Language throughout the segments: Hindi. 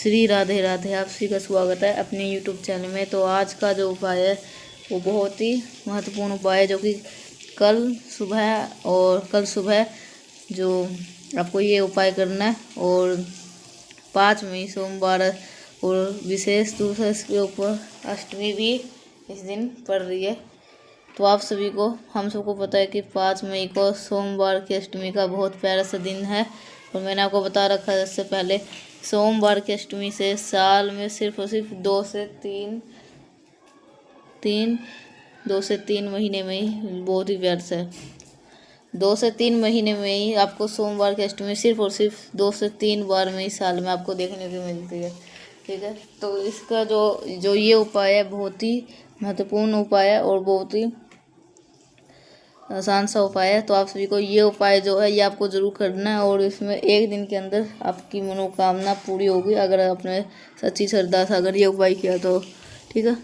श्री राधे राधे। आप सभी का स्वागत है अपने यूट्यूब चैनल में। तो आज का जो उपाय है वो बहुत ही महत्वपूर्ण उपाय है, जो कि कल सुबह जो आपको ये उपाय करना है। और 5 मई सोमवार और विशेष रूप से इसके ऊपर अष्टमी भी इस दिन पड़ रही है। तो आप सभी को, हम सबको पता है कि 5 मई को सोमवार की अष्टमी का बहुत प्यारा सा दिन है। और मैंने आपको बता रखा है इससे पहले, सोमवार की अष्टमी से साल में सिर्फ और सिर्फ 2 से 3 महीने में ही, बहुत ही व्यर्थ है, 2 से 3 महीने में ही आपको सोमवार की अष्टमी सिर्फ और सिर्फ 2 से 3 बार में ही साल में आपको देखने को मिलती है। ठीक है, तो इसका जो ये उपाय है बहुत ही महत्वपूर्ण उपाय है और बहुत ही आसान सा उपाय है। तो आप सभी को ये उपाय जो है ये आपको ज़रूर करना है, और इसमें 1 दिन के अंदर आपकी मनोकामना पूरी होगी अगर आपने सच्ची श्रद्धा से अगर ये उपाय किया तो। ठीक है,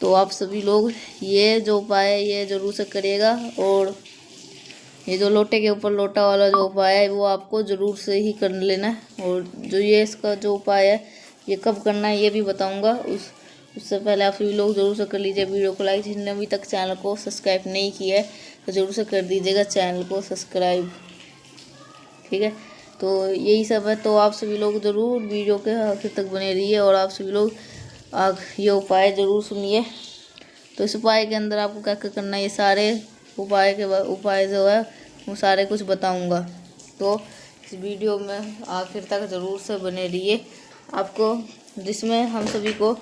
तो आप सभी लोग ये जो उपाय है ये ज़रूर से करिएगा। और ये जो लोटे के ऊपर लोटा वाला जो उपाय है वो आपको ज़रूर से ही कर लेना है। और जो ये इसका जो उपाय है ये कब करना है ये भी बताऊँगा। उससे पहले आप सभी लोग ज़रूर से कर लीजिए वीडियो को लाइक। जिसने अभी तक चैनल को सब्सक्राइब नहीं किया है तो ज़रूर से कर दीजिएगा चैनल को सब्सक्राइब। ठीक है, तो यही सब है। तो आप सभी लोग ज़रूर वीडियो के आखिर तक बने रहिए और आप सभी लोग ये उपाय ज़रूर सुनिए। तो इस उपाय के अंदर आपको क्या क्या करना है, ये सारे उपाय जो है वो सारे कुछ बताऊँगा। तो इस वीडियो में आखिर तक ज़रूर से बने रहिए आपको, जिसमें हम सभी को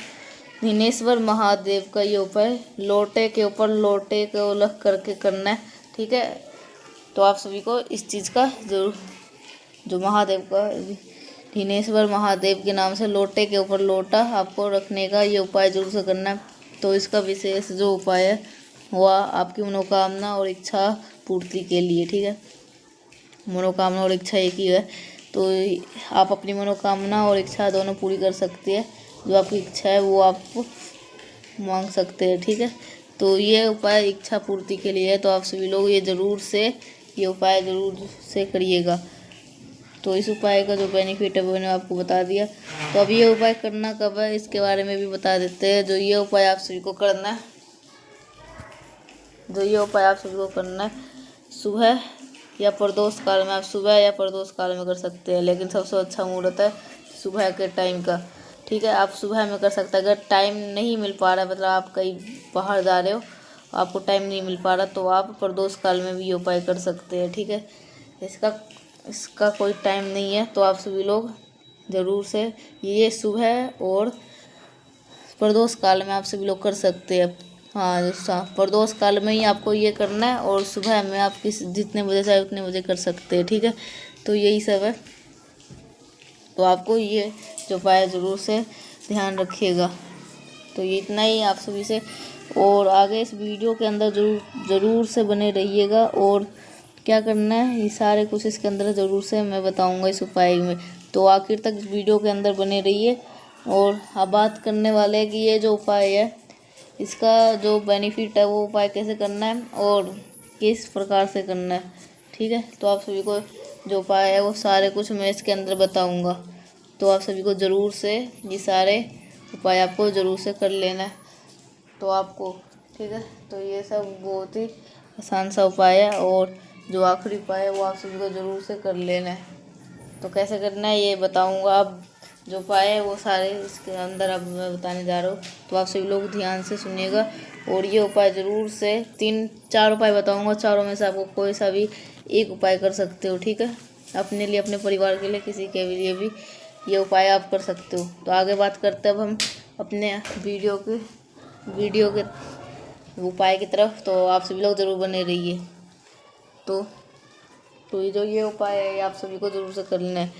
धीनेश्वर महादेव का ये उपाय लोटे के ऊपर लोटे को उलट करके करना है। ठीक है, तो आप सभी को इस चीज़ का जरूर, जो महादेव का धीनेश्वर महादेव के नाम से लोटे के ऊपर लोटा आपको रखने का ये उपाय जरूर से करना है। तो इसका विशेष जो उपाय है वह आपकी मनोकामना और इच्छा पूर्ति के लिए। ठीक है, मनोकामना और इच्छा एक ही है, तो आप अपनी मनोकामना और इच्छा दोनों पूरी कर सकती है। जो आपकी इच्छा है वो आप मांग सकते हैं। ठीक है, तो ये उपाय इच्छा पूर्ति के लिए है। तो आप सभी लोग ये उपाय ज़रूर से करिएगा। तो इस उपाय का जो बेनिफिट है वो मैंने आपको बता दिया। तो अब ये उपाय करना कब है इसके बारे में भी बता देते हैं। जो ये उपाय आप सभी को करना है सुबह या प्रदोष काल में, आप सुबह या प्रदोष काल में कर सकते हैं, लेकिन सबसे अच्छा मुहूर्त है सुबह के टाइम का। ठीक है, आप सुबह में कर सकते हैं। अगर टाइम नहीं मिल पा रहा है, मतलब आप कहीं बाहर जा रहे हो, आपको टाइम नहीं मिल पा रहा, तो आप प्रदोष काल में भी ये उपाय कर सकते हैं। ठीक है, इसका कोई टाइम नहीं है। तो आप सभी लोग ज़रूर से ये सुबह और प्रदोष काल में आप सभी लोग कर सकते हैं। हाँ, प्रदोष काल में ही आपको ये करना है, और सुबह में आप जितने बजे चाहे उतने बजे कर सकते हैं। ठीक है, तो यही सब है। तो आपको ये जो उपाय ज़रूर से ध्यान रखिएगा। तो ये इतना ही आप सभी से, और आगे इस वीडियो के अंदर ज़रूर से बने रहिएगा। और क्या करना है ये सारे कुछ इसके अंदर ज़रूर से मैं बताऊंगा इस उपाय में। तो आखिर तक इस वीडियो के अंदर बने रहिए। और अब बात करने वाले हैं कि ये जो उपाय है इसका जो बेनिफिट है वो उपाय कैसे करना है और किस प्रकार से करना है। ठीक है, तो आप सभी को जो उपाय है वो सारे कुछ मैं इसके अंदर बताऊंगा। तो आप सभी को ज़रूर से ये सारे उपाय आपको ज़रूर से कर लेना है तो आपको। ठीक है, तो ये सब बहुत ही आसान सा उपाय है, और जो आखिरी उपाय है वो आप सभी को ज़रूर से कर लेना है। तो कैसे करना है ये बताऊंगा। अब जो उपाय है वो सारे इसके अंदर अब मैं बताने जा रहा हूँ, तो आप सभी लोग ध्यान से सुनिएगा। और ये उपाय ज़रूर से 3-4 उपाय बताऊंगा, चारों में से आपको कोई सा भी एक उपाय कर सकते हो। ठीक है, अपने लिए, अपने परिवार के लिए, किसी के लिए भी ये उपाय आप कर सकते हो। तो आगे बात करते हैं अब हम अपने वीडियो के उपाय की तरफ। तो आप सभी लोग ज़रूर बने रहिए। तो ये उपाय है आप सभी को ज़रूर से कर लेना है,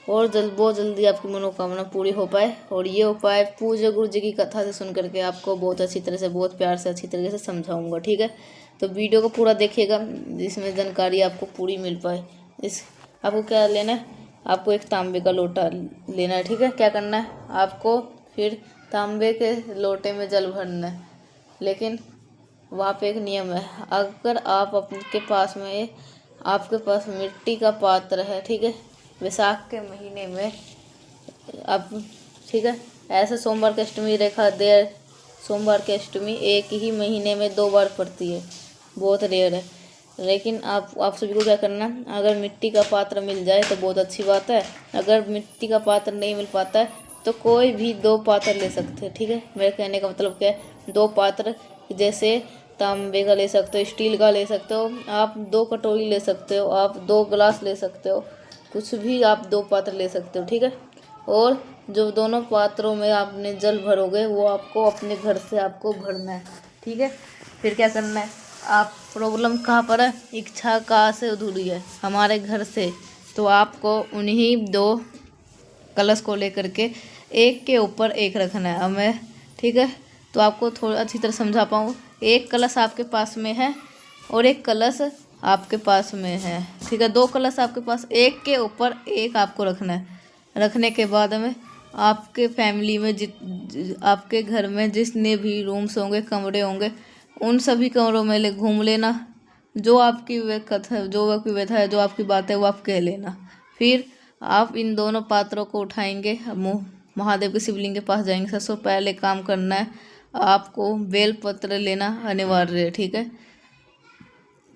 और बहुत जल्दी आपकी मनोकामना पूरी हो पाए। और ये उपाय पूज्य गुरु जी की कथा से सुन करके आपको बहुत अच्छी तरह से, बहुत प्यार से, अच्छी तरीके से समझाऊंगा। ठीक है, तो वीडियो को पूरा देखिएगा जिसमें जानकारी आपको पूरी मिल पाए। आपको क्या लेना है, आपको एक तांबे का लोटा लेना है। ठीक है, क्या करना है आपको, फिर तांबे के लोटे में जल भरना है। लेकिन वहाँ पे एक नियम है, अगर आपके पास मिट्टी का पात्र है, ठीक है, वैशाख के महीने में आप ठीक है। ऐसे सोमवार की अष्टमी रेखा देर सोमवार की अष्टमी एक ही महीने में 2 बार पड़ती है, बहुत रेयर है। लेकिन आप सभी को क्या करना, अगर मिट्टी का पात्र मिल जाए तो बहुत अच्छी बात है। अगर मिट्टी का पात्र नहीं मिल पाता है तो कोई भी 2 पात्र ले सकते हैं, ठीक है। मेरे कहने का मतलब क्या है, 2 पात्र जैसे तांबे का ले सकते हो, स्टील का ले सकते हो, आप 2 कटोरी ले सकते हो, आप 2 गिलास ले सकते हो, कुछ भी आप 2 पात्र ले सकते हो, ठीक है। और जो दोनों पात्रों में आपने जल भरोगे वो आपको अपने घर से आपको भरना है, ठीक है। फिर क्या करना है, आप प्रॉब्लम कहाँ पर है, इच्छा कहाँ से अधूरी है, हमारे घर से। तो आपको उन्हीं 2 कलश को लेकर के एक के ऊपर एक रखना है। अब मैं ठीक है, तो आपको थोड़ा अच्छी तरह समझा पाऊँ। एक कलश आपके पास में है और एक कलश आपके पास में है, ठीक है। 2 कलश आपके पास, एक के ऊपर एक आपको रखना है। रखने के बाद में आपके फैमिली में आपके घर में जितने भी रूम्स होंगे, कमरे होंगे, उन सभी कमरों में घूम लेना। जो आपकी कथा, जो आपकी व्यथा है, जो आपकी बात है, वो आप कह लेना। फिर आप इन दोनों पात्रों को उठाएंगे, महादेव के शिवलिंग के पास जाएंगे। सबसे पहले काम करना है, आपको बेलपत्र लेना अनिवार्य है, ठीक है।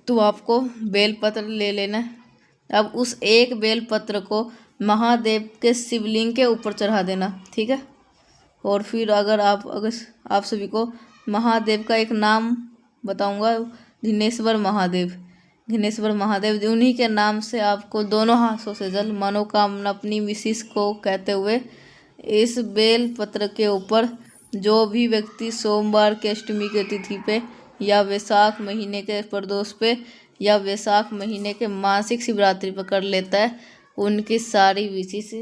तो आपको बेलपत्र ले लेना है। अब उस एक बेलपत्र को महादेव के शिवलिंग के ऊपर चढ़ा देना, ठीक है। और फिर अगर आप सभी को महादेव का एक नाम बताऊंगा, घिनेश्वर महादेव। घिनेश्वर महादेव उन्हीं के नाम से आपको दोनों हाथों से जल मनोकामना अपनी विशेष को कहते हुए इस बेल पत्र के ऊपर जो भी व्यक्ति सोमवार की अष्टमी के तिथि पे या वैशाख महीने के प्रदोष पे या वैशाख महीने के मासिक शिवरात्रि पर कर लेता है, उनकी सारी विशेष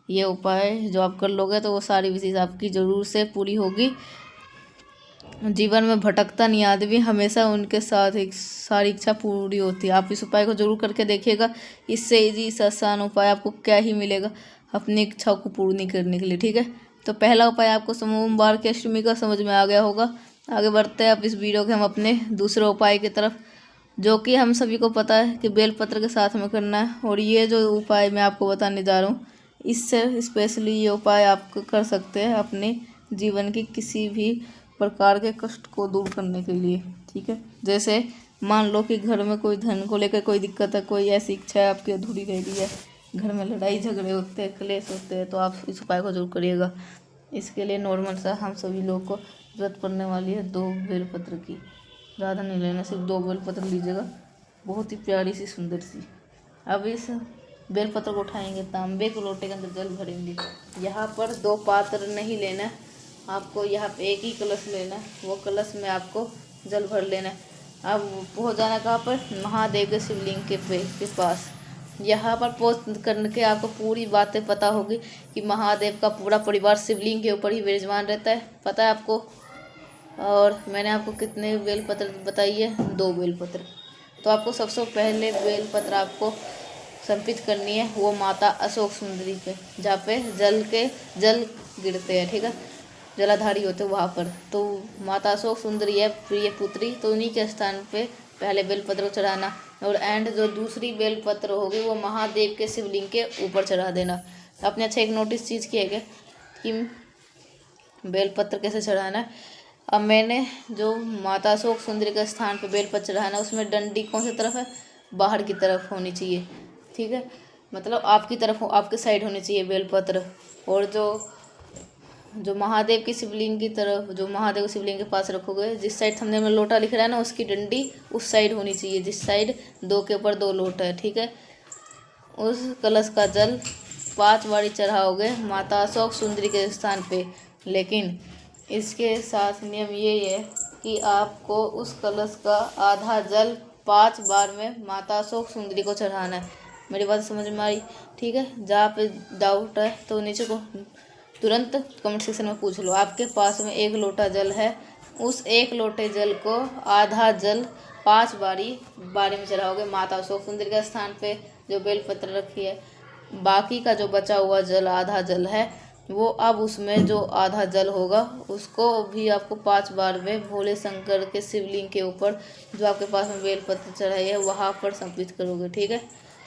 ये उपाय जो आप कर लोगे तो वो सारी विशेष आपकी ज़रूर से पूरी होगी। जीवन में भटकता नहीं आदमी, हमेशा उनके साथ एक सारी इच्छा पूरी होती है। आप इस उपाय को जरूर करके देखिएगा। इससे इजी इस आसान उपाय आपको क्या ही मिलेगा अपनी इच्छा को पूर्ण करने के लिए, ठीक है। तो पहला उपाय आपको सोमवार की अष्टमी का समझ में आ गया होगा। आगे बढ़ते हैं अब इस वीडियो के हम अपने दूसरे उपाय की तरफ, जो कि हम सभी को पता है कि बेलपत्र के साथ में करना है। और ये जो उपाय मैं आपको बताने जा रहा हूँ, इससे स्पेशली ये उपाय आप कर सकते हैं अपने जीवन की किसी भी प्रकार के कष्ट को दूर करने के लिए, ठीक है। जैसे मान लो कि घर में कोई धन को लेकर कोई दिक्कत है, कोई ऐसी इच्छा है आपकी अधूरी रह गई है, घर में लड़ाई झगड़े होते हैं, क्लेश होते हैं, तो आप इस उपाय को जरूर करिएगा। इसके लिए नॉर्मल सा हम सभी लोग को जरूरत पड़ने वाली है 2 बेलपत्र की। ज़्यादा नहीं लेना, सिर्फ 2 बेलपत्र लीजिएगा, बहुत ही प्यारी सी सुंदर सी। अब इस बेलपत्र को उठाएंगे, तांबे के लोटे के अंदर जल भरेंगे। यहाँ पर 2 पात्र नहीं लेना, आपको यहाँ पे एक ही कलश लेना है। वो कलश में आपको जल भर लेना है। अब पहुँच जाना कहाँ पर, महादेव के शिवलिंग के पास। यहाँ पर पहुँच करके आपको पूरी बातें पता होगी कि महादेव का पूरा परिवार शिवलिंग के ऊपर ही विराजमान रहता है, पता है आपको। और मैंने आपको कितने बेलपत्र बताई है, 2 बेलपत्र। तो आपको सबसे पहले बेलपत्र आपको समर्पित करनी है वो माता अशोक सुंदरी पे, जहाँ पे जल गिरते हैं, ठीक है, जलाधारी होते वहाँ पर। तो माता अशोक सुंदरी है प्रिय पुत्री, तो उन्हीं के स्थान पे पहले बेलपत्र को चढ़ाना। और एंड जो दूसरी बेलपत्र होगी वो महादेव के शिवलिंग के ऊपर चढ़ा देना। आपने अच्छा एक नोटिस चीज़ किया क्या कि बेलपत्र कैसे चढ़ाना है। अब मैंने जो माता अशोक सुंदरी के स्थान पे बेलपत्र चढ़ाना, उसमें डंडी कौन सी तरफ है, बाहर की तरफ होनी चाहिए, ठीक है, मतलब आपकी तरफ आपके साइड होनी चाहिए बेलपत्र। और जो महादेव की शिवलिंग की तरफ, जो महादेव शिवलिंग के पास रखोगे, जिस साइड थंबनेल में लोटा लिख रहा है ना, उसकी डंडी उस साइड होनी चाहिए, जिस साइड 2 के ऊपर 2 लोटा है, ठीक है। उस कलश का जल 5 बारी चढ़ाओगे माता अशोक सुंदरी के स्थान पे। लेकिन इसके साथ नियम ये है कि आपको उस कलश का आधा जल 5 बार में माता अशोक सुंदरी को चढ़ाना है। मेरी बात समझ में आई, ठीक है। जहाँ पे डाउट है तो नीचे को तुरंत कमेंट सेक्शन में पूछ लो। आपके पास में 1 लोटा जल है, उस 1 लोटे जल को आधा जल 5 बारी में चढ़ाओगे माता अशोक सुंदरी के स्थान पे जो बेलपत्र रखी है। बाकी का जो बचा हुआ जल, आधा जल है, वो अब उसमें जो आधा जल होगा उसको भी आपको 5 बार में भोले शंकर के शिवलिंग के ऊपर जो आपके पास में बेलपत्र चढ़ाई है वहाँ पर समर्पित करोगे, ठीक है।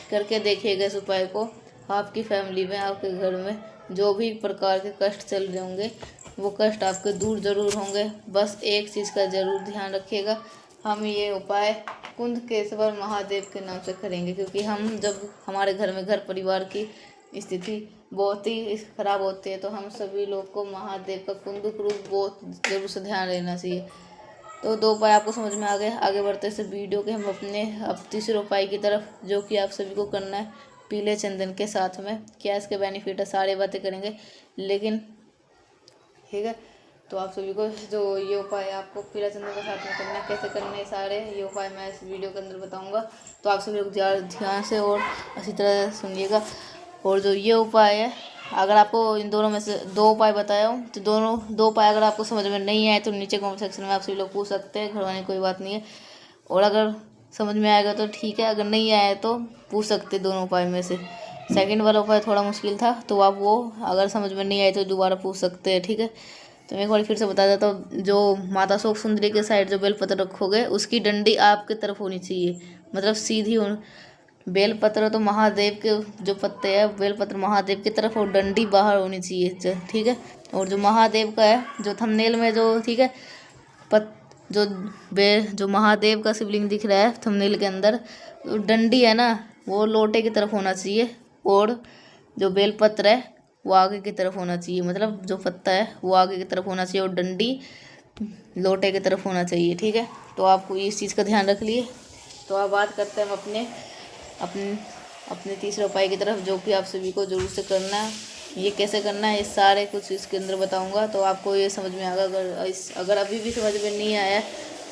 करके देखिएगा इस उपाय को, आपकी फैमिली में, आपके घर में जो भी प्रकार के कष्ट चल रहे होंगे वो कष्ट आपके दूर जरूर होंगे। बस एक चीज़ का ज़रूर ध्यान रखिएगा, हम ये उपाय कुंदकेश्वर महादेव के नाम से करेंगे, क्योंकि हम जब हमारे घर में घर परिवार की स्थिति बहुत ही खराब होती है तो हम सभी लोग को महादेव का कुंदक रूप बहुत जरूर से ध्यान रहना चाहिए। तो 2 उपाय आपको समझ में आ गए। आगे बढ़ते से वीडियो के हम अपने अब तीसरे उपाय की तरफ, जो कि आप सभी को करना है पीले चंदन के साथ में। क्या इसके बेनिफिट है, सारी बातें करेंगे, लेकिन ठीक है। तो आप सभी को जो ये उपाय आपको पीला चंदन के साथ में करना है, कैसे करने हैं सारे ये उपाय मैं इस वीडियो के अंदर बताऊंगा। तो आप सभी लोग ध्यान से और अच्छी तरह सुनिएगा। और जो ये उपाय है, अगर आपको इन दोनों में से 2 उपाय बताया हूँ तो दोनों 2 उपाय अगर आपको समझ में नहीं आए तो नीचे कमेंट सेक्शन में आप सभी लोग पूछ सकते हैं, घरवाने कोई बात नहीं है। और अगर समझ में आएगा तो ठीक है, अगर नहीं आया तो पूछ सकते दोनों उपाय में से। सेकंड वाला उपाय थोड़ा मुश्किल था तो आप वो अगर समझ में नहीं आए तो दोबारा पूछ सकते हैं, ठीक है। तो मैं एक बार फिर से बता देता हूँ, जो माता शोक सुंदरी के साइड जो बेलपत्र रखोगे उसकी डंडी आपकी तरफ होनी चाहिए, मतलब सीधी बेलपत्र तो महादेव के जो पत्ते हैं बेलपत्र महादेव की तरफ और डंडी बाहर होनी चाहिए, ठीक है। और जो महादेव का है जो थंबनेल में जो, ठीक है, जो महादेव का शिवलिंग दिख रहा है थंबनेल के अंदर, तो डंडी है ना वो लोटे की तरफ होना चाहिए और जो बेलपत्र है वो आगे की तरफ होना चाहिए, मतलब जो पत्ता है वो आगे की तरफ होना चाहिए और डंडी लोटे की तरफ होना चाहिए, ठीक है। तो आपको इस चीज़ का ध्यान रख लिए। तो अब बात करते हैं हम अपने तीसरे उपाय की तरफ, जो कि आप सभी को जरूर से करना है। ये कैसे करना है ये सारे कुछ इसके अंदर बताऊंगा, तो आपको ये समझ में आएगा। अगर अभी भी समझ में नहीं आया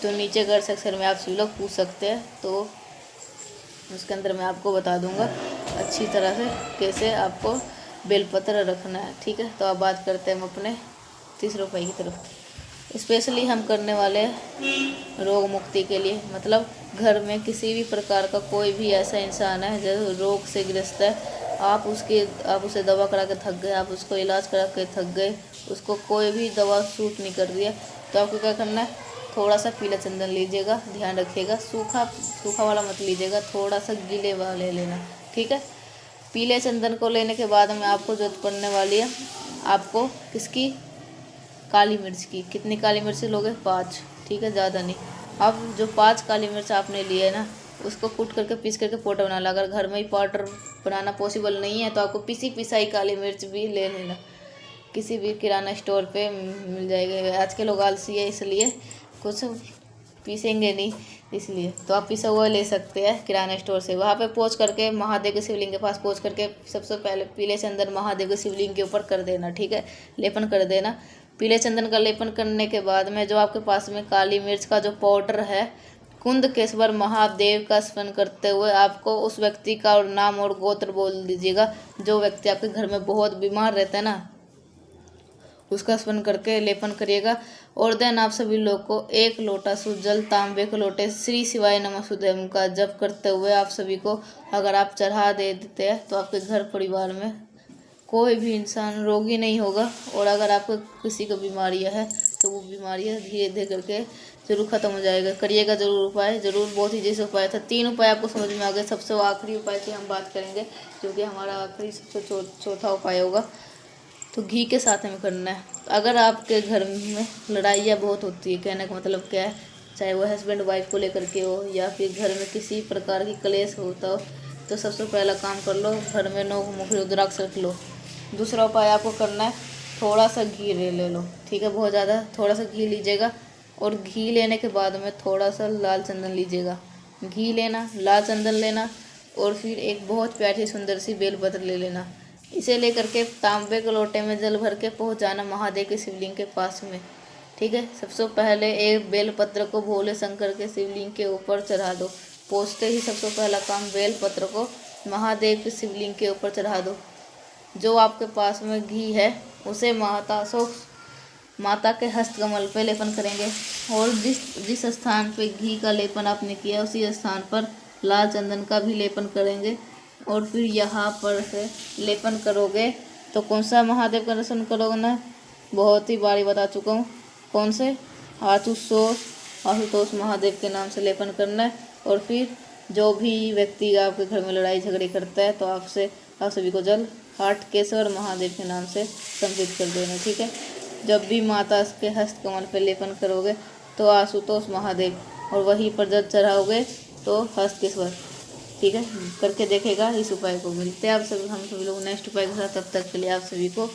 तो नीचे कमेंट सेक्शन में आप सभी लोग पूछ सकते हैं, तो उसके अंदर मैं आपको बता दूंगा अच्छी तरह से कैसे आपको बेलपत्र रखना है, ठीक है। तो अब बात करते हैं हम अपने तीसरे उपाय की तरफ। स्पेशली हम करने वाले रोग मुक्ति के लिए, मतलब घर में किसी भी प्रकार का कोई भी ऐसा इंसान है जो रोग से ग्रस्त है, आप उसे दवा करा के थक गए, आप उसको इलाज करा के थक गए, उसको कोई भी दवा सूट नहीं कर रही है, तो आपको क्या करना है, थोड़ा सा पीला चंदन लीजिएगा। ध्यान रखिएगा सूखा वाला मत लीजिएगा, थोड़ा सा गीले वाला ले लेना, ठीक है। पीले चंदन को लेने के बाद में आपको जरूरत पड़ने वाली है आपको किसकी, काली मिर्च की। कितनी काली मिर्च लोगे, 5, ठीक है, ज़्यादा नहीं। अब जो 5 काली मिर्च आपने लिए है ना उसको कूट करके पीस करके पाउडर बना ला। अगर घर में ही पाउडर बनाना पॉसिबल नहीं है तो आपको पिसाई काली मिर्च भी ले लेना, किसी भी किराना स्टोर पे मिल जाएगा। आज के लोग आलसी है इसलिए कुछ पीसेंगे नहीं, इसलिए तो आप पिसा हुआ ले सकते हैं किराना स्टोर से। वहाँ पे पहुँच करके महादेव के शिवलिंग के पास पहुँच करके सबसे पहले पीले चंदन महादेव के शिवलिंग के ऊपर कर देना, ठीक है, लेपन कर देना। पीले चंदन का लेपन करने के बाद में जो आपके पास में काली मिर्च का जो पाउडर है, कुंदकेश्वर महादेव का स्मरण करते हुए आपको उस व्यक्ति का और नाम और गोत्र बोल दीजिएगा। जो व्यक्ति आपके घर में बहुत बीमार रहता है ना उसका स्मरण करके लेपन करिएगा। और देन आप सभी लोग को 1 लोटा शुद्ध जल तांबे के लोटे श्री शिवाय नमः शुद्धम का जप करते हुए आप सभी को अगर आप चढ़ा दे देते हैं तो आपके घर परिवार में कोई भी इंसान रोगी नहीं होगा। और अगर आपको किसी को बीमारियां है तो वो बीमारियां धीरे धीरे करके जरूर खत्म हो जाएगा। करिएगा जरूर उपाय, जरूर। बहुत ही जैसे उपाय था, 3 उपाय आपको समझ में आ गए। सबसे आखिरी उपाय की हम बात करेंगे जो कि हमारा आखिरी सबसे चौथा उपाय होगा, तो घी के साथ हमें करना है। अगर आपके घर में लड़ाइयाँ बहुत होती है, कहने का मतलब क्या है, चाहे वो हस्बैंड वाइफ को लेकर के हो या फिर घर में किसी प्रकार की क्लेश होता हो, तो सबसे पहला काम कर लो, घर में 9 मुख रुद्राक्ष रख लो। दूसरा उपाय आपको करना है, थोड़ा सा घी ले लो, ठीक है, बहुत ज़्यादा थोड़ा सा घी लीजिएगा। और घी लेने के बाद में थोड़ा सा लाल चंदन लीजिएगा। घी लेना, लाल चंदन लेना और फिर एक बहुत प्यारी सुंदर सी बेलपत्र ले लेना। इसे लेकर के तांबे के लोटे में जल भर के पहुँच जाना महादेव के शिवलिंग के पास में, ठीक है। सबसे पहले एक बेलपत्र को भोले शंकर के शिवलिंग के ऊपर चढ़ा दो। पहुँचते ही सबसे पहला काम बेलपत्र को महादेव के शिवलिंग के ऊपर चढ़ा दो। जो आपके पास में घी है उसे माता के हस्तकमल पे लेपन करेंगे और जिस स्थान पे घी का लेपन आपने किया उसी स्थान पर लाल चंदन का भी लेपन करेंगे। और फिर यहाँ पर से लेपन करोगे तो कौन सा महादेव का दर्शन करोगे ना, बहुत ही बारी बता चुका हूँ, कौन से, आशुतोष महादेव के नाम से लेपन करना है। और फिर जो भी व्यक्ति आपके घर में लड़ाई झगड़े करता है तो आप सभी को जल हाटकेश्वर महादेव के नाम से समर्पित कर देना। ठीक है, जब भी माता के हस्त कमल पर लेपन करोगे तो आशुतोष महादेव, और वहीं पर जब चढ़ाओगे तो हस्तकेश्वर। ठीक है, करके देखेगा इस उपाय को। मिलते हैं आप सभी हम सभी लोग नेक्स्ट उपाय के साथ, तब तक के लिए आप सभी को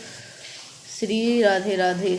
श्री राधे राधे।